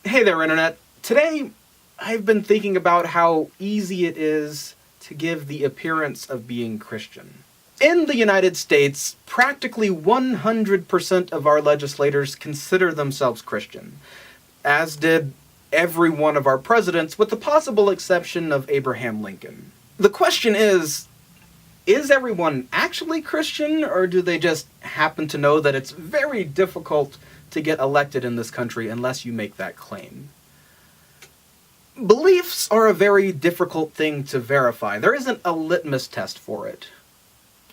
Hey there, Internet. Today, I've been thinking about how easy it is to give the appearance of being Christian. In the United States, practically 100% of our legislators consider themselves Christian, as did every one of our presidents, with the possible exception of Abraham Lincoln. The question is everyone actually Christian, or do they just happen to know that it's very difficult to get elected in this country unless you make that claim? Beliefs are a very difficult thing to verify. There isn't a litmus test for it.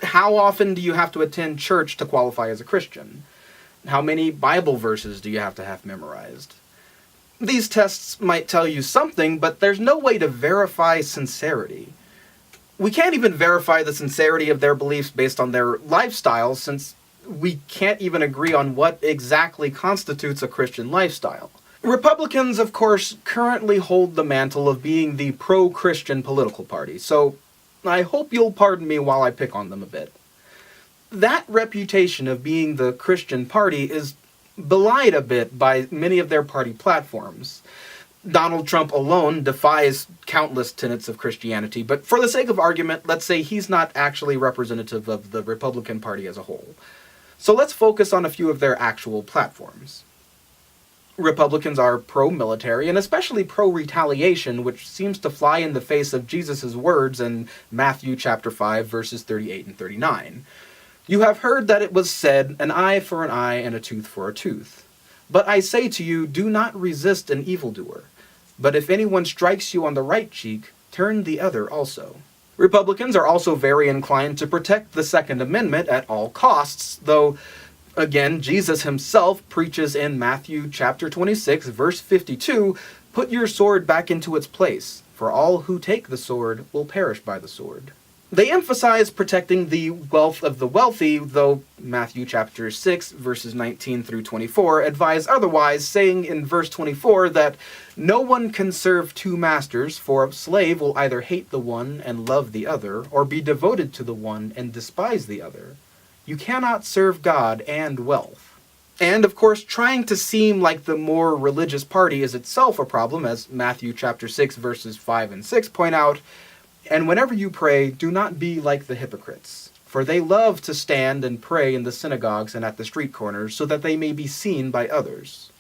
How often do you have to attend church to qualify as a Christian? How many Bible verses do you have to have memorized? These tests might tell you something, but there's no way to verify sincerity. We can't even verify the sincerity of their beliefs based on their lifestyle, since we can't even agree on what exactly constitutes a Christian lifestyle. Republicans, of course, currently hold the mantle of being the pro-Christian political party, so I hope you'll pardon me while I pick on them a bit. That reputation of being the Christian party is belied a bit by many of their party platforms. Donald Trump alone defies countless tenets of Christianity, but for the sake of argument, let's say he's not actually representative of the Republican Party as a whole. So let's focus on a few of their actual platforms. Republicans are pro-military, and especially pro-retaliation, which seems to fly in the face of Jesus' words in Matthew chapter 5, verses 38 and 39. You have heard that it was said, an eye for an eye and a tooth for a tooth. But I say to you, do not resist an evildoer. But if anyone strikes you on the right cheek, turn the other also. Republicans are also very inclined to protect the Second Amendment at all costs, though, again, Jesus himself preaches in Matthew chapter 26, verse 52, put your sword back into its place, for all who take the sword will perish by the sword. They emphasize protecting the wealth of the wealthy, though Matthew chapter 6, verses 19 through 24 advise otherwise, saying in verse 24 that no one can serve two masters, for a slave will either hate the one and love the other, or be devoted to the one and despise the other. You cannot serve God and wealth. And, of course, trying to seem like the more religious party is itself a problem, as Matthew chapter 6, verses 5 and 6 point out. And whenever you pray, do not be like the hypocrites, for they love to stand and pray in the synagogues and at the street corners, so that they may be seen by others.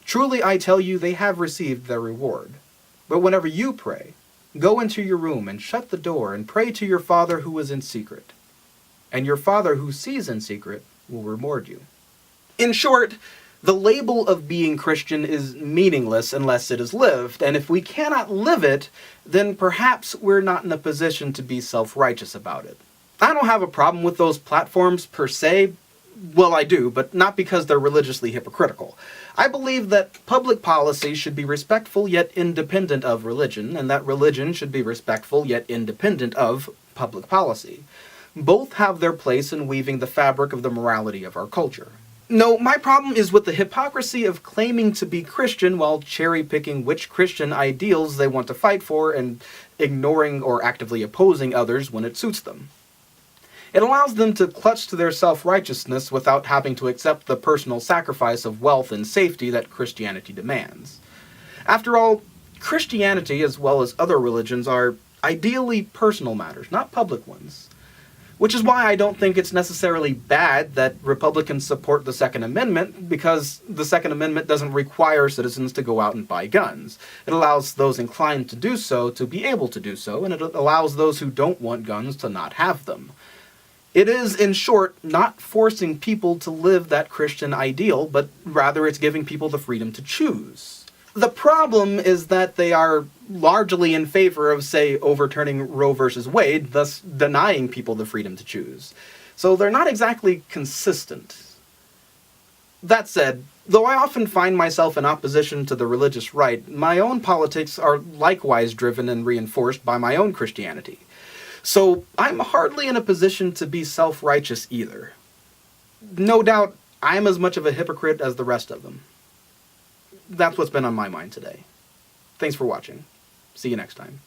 Truly I tell you, they have received their reward. But whenever you pray, go into your room and shut the door and pray to your Father who is in secret. And your Father who sees in secret will reward you. In short, the label of being Christian is meaningless unless it is lived, and if we cannot live it, then perhaps we're not in a position to be self-righteous about it. I don't have a problem with those platforms per se. Well, I do, but not because they're religiously hypocritical. I believe that public policy should be respectful yet independent of religion, and that religion should be respectful yet independent of public policy. Both have their place in weaving the fabric of the morality of our culture. No, my problem is with the hypocrisy of claiming to be Christian while cherry-picking which Christian ideals they want to fight for and ignoring or actively opposing others when it suits them. It allows them to clutch to their self-righteousness without having to accept the personal sacrifice of wealth and safety that Christianity demands. After all, Christianity, as well as other religions, are ideally personal matters, not public ones. Which is why I don't think it's necessarily bad that Republicans support the Second Amendment, because the Second Amendment doesn't require citizens to go out and buy guns. It allows those inclined to do so to be able to do so, and it allows those who don't want guns to not have them. It is, in short, not forcing people to live that Christian ideal, but rather it's giving people the freedom to choose. The problem is that they are largely in favor of, say, overturning Roe versus Wade, thus denying people the freedom to choose. So they're not exactly consistent. That said, though I often find myself in opposition to the religious right, my own politics are likewise driven and reinforced by my own Christianity. So I'm hardly in a position to be self-righteous either. No doubt, I'm as much of a hypocrite as the rest of them. That's what's been on my mind today. Thanks for watching. See you next time.